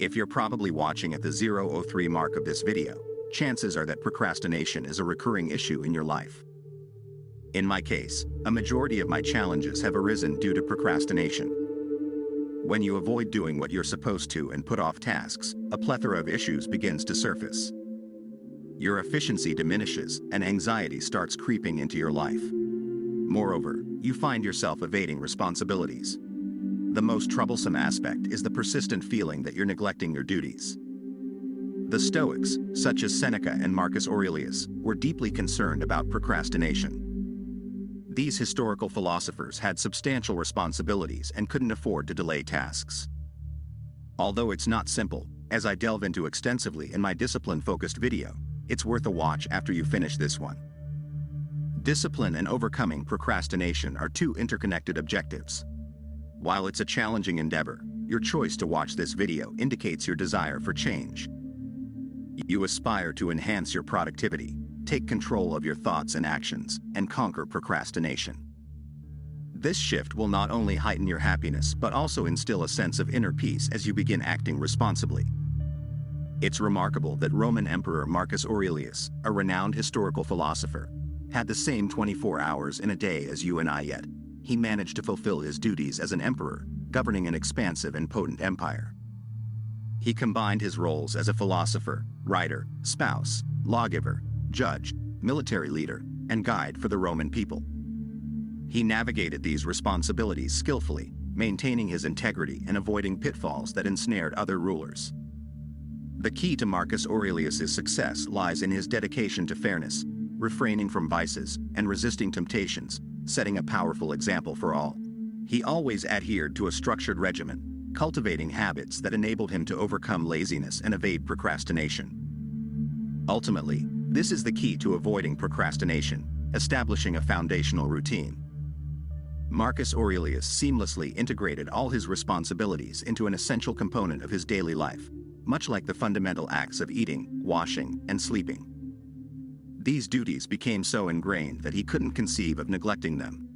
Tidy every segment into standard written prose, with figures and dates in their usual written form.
If you're probably watching at the 003 mark of this video, chances are that procrastination is a recurring issue in your life. In my case, a majority of my challenges have arisen due to procrastination. When you avoid doing what you're supposed to and put off tasks, a plethora of issues begins to surface. Your efficiency diminishes and anxiety starts creeping into your life. Moreover, you find yourself evading responsibilities. The most troublesome aspect is the persistent feeling that you're neglecting your duties. The Stoics, such as Seneca and Marcus Aurelius, were deeply concerned about procrastination. These historical philosophers had substantial responsibilities and couldn't afford to delay tasks. Although it's not simple, as I delve into extensively in my discipline-focused video, it's worth a watch after you finish this one. Discipline and overcoming procrastination are two interconnected objectives. While it's a challenging endeavor, your choice to watch this video indicates your desire for change. You aspire to enhance your productivity, take control of your thoughts and actions, and conquer procrastination. This shift will not only heighten your happiness but also instill a sense of inner peace as you begin acting responsibly. It's remarkable that Roman Emperor Marcus Aurelius, a renowned historical philosopher, had the same 24 hours in a day as you and I, yet he managed to fulfill his duties as an emperor, governing an expansive and potent empire. He combined his roles as a philosopher, writer, spouse, lawgiver, judge, military leader, and guide for the Roman people. He navigated these responsibilities skillfully, maintaining his integrity and avoiding pitfalls that ensnared other rulers. The key to Marcus Aurelius's success lies in his dedication to fairness, refraining from vices, and resisting temptations, setting a powerful example for all. He always adhered to a structured regimen, cultivating habits that enabled him to overcome laziness and evade procrastination. Ultimately, this is the key to avoiding procrastination, establishing a foundational routine. Marcus Aurelius seamlessly integrated all his responsibilities into an essential component of his daily life, much like the fundamental acts of eating, washing, and sleeping. These duties became so ingrained that he couldn't conceive of neglecting them.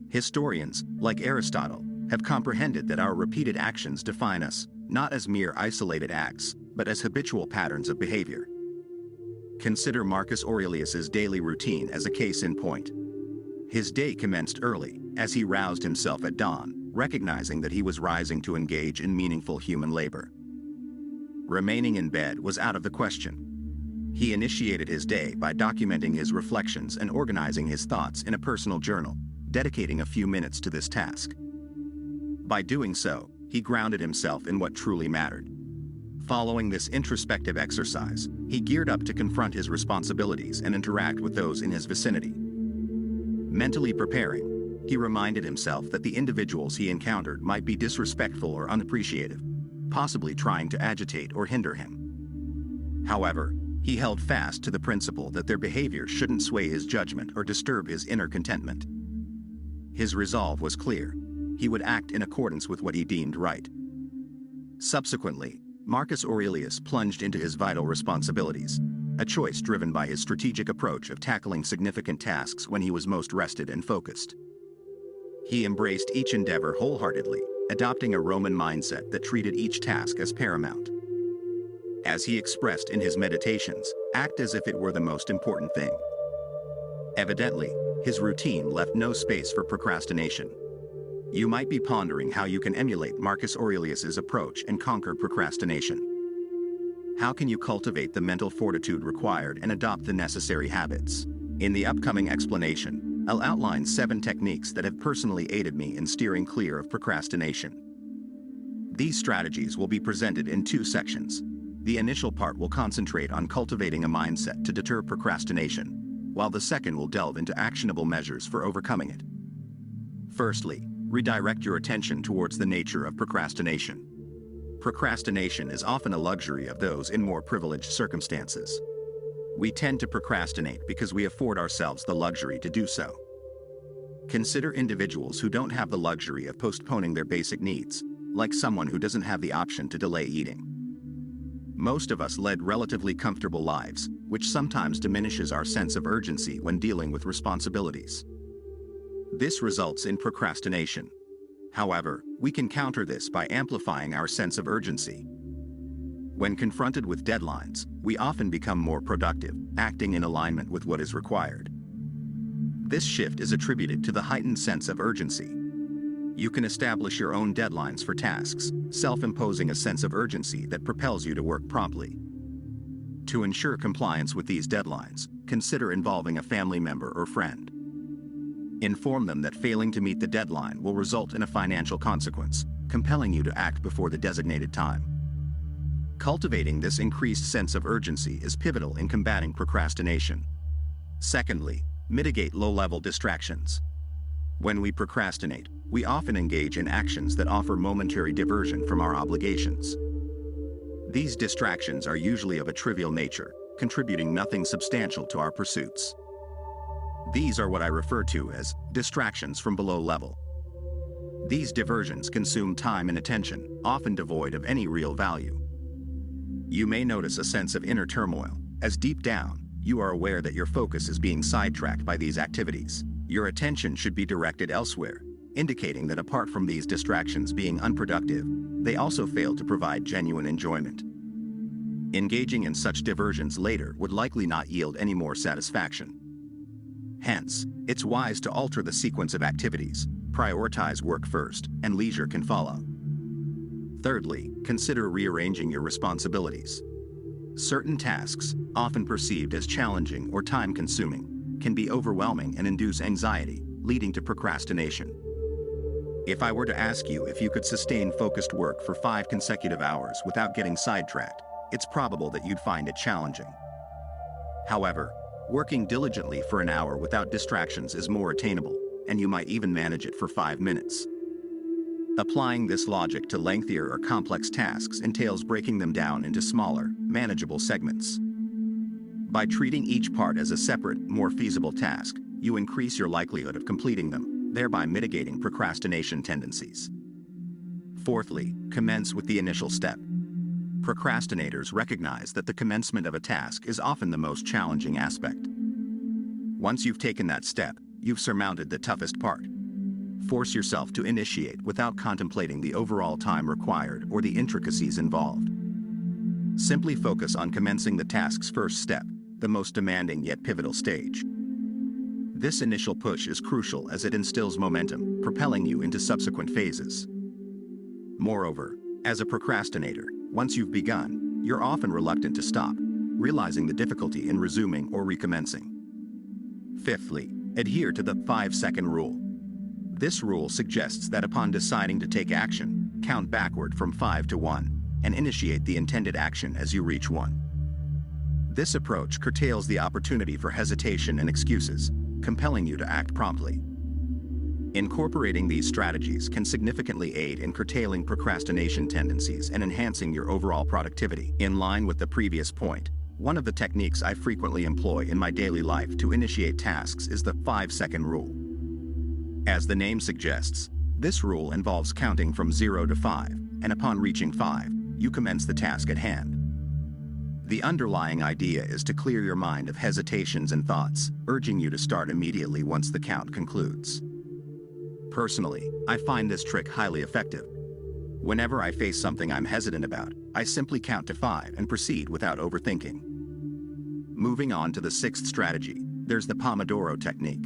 Historians, like Aristotle, have comprehended that our repeated actions define us, not as mere isolated acts, but as habitual patterns of behavior. Consider Marcus Aurelius's daily routine as a case in point. His day commenced early, as he roused himself at dawn, recognizing that he was rising to engage in meaningful human labor. Remaining in bed was out of the question. He initiated his day by documenting his reflections and organizing his thoughts in a personal journal, dedicating a few minutes to this task. By doing so, he grounded himself in what truly mattered. Following this introspective exercise, he geared up to confront his responsibilities and interact with those in his vicinity. Mentally preparing, he reminded himself that the individuals he encountered might be disrespectful or unappreciative, possibly trying to agitate or hinder him. However, he held fast to the principle that their behavior shouldn't sway his judgment or disturb his inner contentment. His resolve was clear. He would act in accordance with what he deemed right. Subsequently, Marcus Aurelius plunged into his vital responsibilities, a choice driven by his strategic approach of tackling significant tasks when he was most rested and focused. He embraced each endeavor wholeheartedly, adopting a Roman mindset that treated each task as paramount. As he expressed in his meditations, act as if it were the most important thing. Evidently, his routine left no space for procrastination. You might be pondering how you can emulate Marcus Aurelius's approach and conquer procrastination. How can you cultivate the mental fortitude required and adopt the necessary habits? In the upcoming explanation, I'll outline 7 techniques that have personally aided me in steering clear of procrastination. These strategies will be presented in 2 sections. The initial part will concentrate on cultivating a mindset to deter procrastination, while the second will delve into actionable measures for overcoming it. Firstly, redirect your attention towards the nature of procrastination. Procrastination is often a luxury of those in more privileged circumstances. We tend to procrastinate because we afford ourselves the luxury to do so. Consider individuals who don't have the luxury of postponing their basic needs, like someone who doesn't have the option to delay eating. Most of us led relatively comfortable lives, which sometimes diminishes our sense of urgency when dealing with responsibilities. This results in procrastination. However, we can counter this by amplifying our sense of urgency. When confronted with deadlines, we often become more productive, acting in alignment with what is required. This shift is attributed to the heightened sense of urgency. You can establish your own deadlines for tasks, self-imposing a sense of urgency that propels you to work promptly. To ensure compliance with these deadlines, consider involving a family member or friend. Inform them that failing to meet the deadline will result in a financial consequence, compelling you to act before the designated time. Cultivating this increased sense of urgency is pivotal in combating procrastination. Secondly, mitigate low-level distractions. When we procrastinate, we often engage in actions that offer momentary diversion from our obligations. These distractions are usually of a trivial nature, contributing nothing substantial to our pursuits. These are what I refer to as distractions from below level. These diversions consume time and attention, often devoid of any real value. You may notice a sense of inner turmoil, as deep down, you are aware that your focus is being sidetracked by these activities. Your attention should be directed elsewhere, indicating that apart from these distractions being unproductive, they also fail to provide genuine enjoyment. Engaging in such diversions later would likely not yield any more satisfaction. Hence, it's wise to alter the sequence of activities, prioritize work first, and leisure can follow. Thirdly, consider rearranging your responsibilities. Certain tasks, often perceived as challenging or time-consuming, can be overwhelming and induce anxiety, leading to procrastination. If I were to ask you if you could sustain focused work for 5 consecutive hours without getting sidetracked, it's probable that you'd find it challenging. However, working diligently for an hour without distractions is more attainable, and you might even manage it for 5 minutes. Applying this logic to lengthier or complex tasks entails breaking them down into smaller, manageable segments. By treating each part as a separate, more feasible task, you increase your likelihood of completing them, thereby mitigating procrastination tendencies. Fourthly, commence with the initial step. Procrastinators recognize that the commencement of a task is often the most challenging aspect. Once you've taken that step, you've surmounted the toughest part. Force yourself to initiate without contemplating the overall time required or the intricacies involved. Simply focus on commencing the task's first step, the most demanding yet pivotal stage. This initial push is crucial as it instills momentum, propelling you into subsequent phases. Moreover, as a procrastinator, once you've begun, you're often reluctant to stop, realizing the difficulty in resuming or recommencing. Fifthly, adhere to the 5-second rule. This rule suggests that upon deciding to take action, count backward from 5 to 1, and initiate the intended action as you reach 1. This approach curtails the opportunity for hesitation and excuses, compelling you to act promptly. Incorporating these strategies can significantly aid in curtailing procrastination tendencies and enhancing your overall productivity. In line with the previous point, one of the techniques I frequently employ in my daily life to initiate tasks is the 5-second rule. As the name suggests, this rule involves counting from 0 to 5, and upon reaching 5, you commence the task at hand. The underlying idea is to clear your mind of hesitations and thoughts, urging you to start immediately once the count concludes. Personally, I find this trick highly effective. Whenever I face something I'm hesitant about, I simply count to 5 and proceed without overthinking. Moving on to the 6th strategy, there's the Pomodoro technique.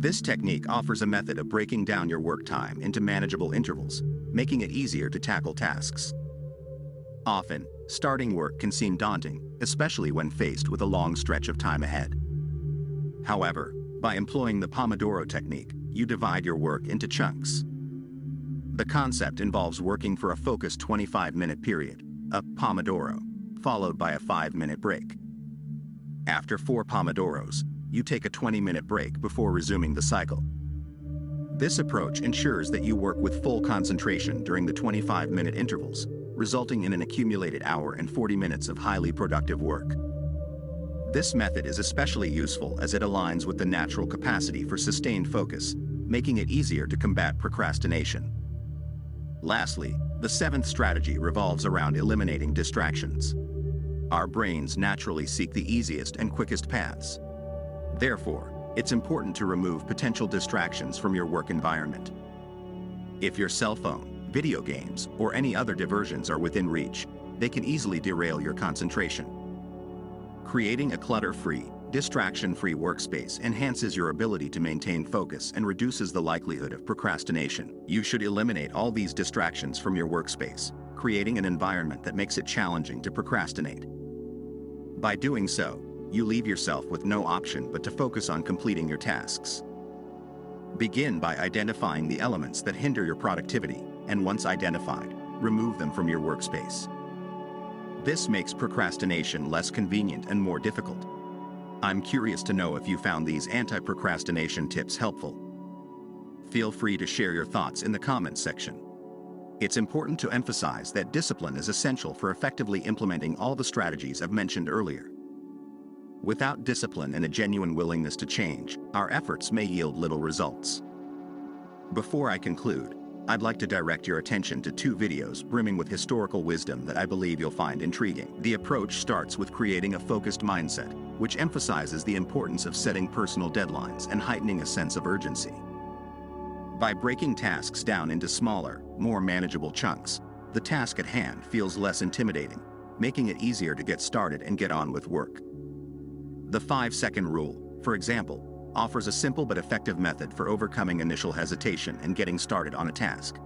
This technique offers a method of breaking down your work time into manageable intervals, making it easier to tackle tasks. Often, starting work can seem daunting, especially when faced with a long stretch of time ahead. However, by employing the Pomodoro technique, you divide your work into chunks. The concept involves working for a focused 25-minute period, a Pomodoro, followed by a 5-minute break. After 4 Pomodoros, you take a 20-minute break before resuming the cycle. This approach ensures that you work with full concentration during the 25-minute intervals, resulting in an accumulated hour and 40 minutes of highly productive work. This method is especially useful as it aligns with the natural capacity for sustained focus, making it easier to combat procrastination. Lastly, the 7th strategy revolves around eliminating distractions. Our brains naturally seek the easiest and quickest paths. Therefore, it's important to remove potential distractions from your work environment. If your cell phone, video games, or any other diversions are within reach, they can easily derail your concentration. Creating a clutter-free, distraction-free workspace enhances your ability to maintain focus and reduces the likelihood of procrastination. You should eliminate all these distractions from your workspace, creating an environment that makes it challenging to procrastinate. By doing so, you leave yourself with no option but to focus on completing your tasks. Begin by identifying the elements that hinder your productivity, and once identified, remove them from your workspace. This makes procrastination less convenient and more difficult. I'm curious to know if you found these anti-procrastination tips helpful. Feel free to share your thoughts in the comments section. It's important to emphasize that discipline is essential for effectively implementing all the strategies I've mentioned earlier. Without discipline and a genuine willingness to change, our efforts may yield little results. Before I conclude, I'd like to direct your attention to 2 videos brimming with historical wisdom that I believe you'll find intriguing. The approach starts with creating a focused mindset, which emphasizes the importance of setting personal deadlines and heightening a sense of urgency. By breaking tasks down into smaller, more manageable chunks, the task at hand feels less intimidating, making it easier to get started and get on with work. The 5-second rule, for example, offers a simple but effective method for overcoming initial hesitation and getting started on a task.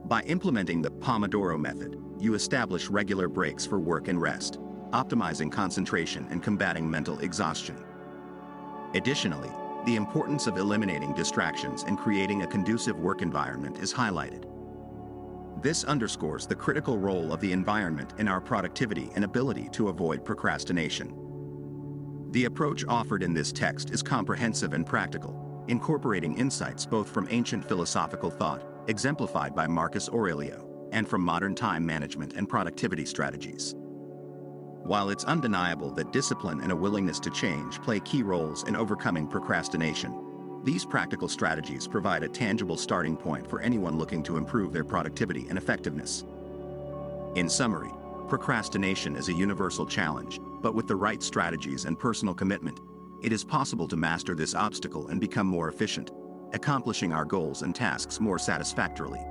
By implementing the Pomodoro method, you establish regular breaks for work and rest, optimizing concentration and combating mental exhaustion. Additionally, the importance of eliminating distractions and creating a conducive work environment is highlighted. This underscores the critical role of the environment in our productivity and ability to avoid procrastination. The approach offered in this text is comprehensive and practical, incorporating insights both from ancient philosophical thought, exemplified by Marcus Aurelius, and from modern time management and productivity strategies. While it's undeniable that discipline and a willingness to change play key roles in overcoming procrastination, these practical strategies provide a tangible starting point for anyone looking to improve their productivity and effectiveness. In summary, procrastination is a universal challenge, but with the right strategies and personal commitment, it is possible to master this obstacle and become more efficient, accomplishing our goals and tasks more satisfactorily.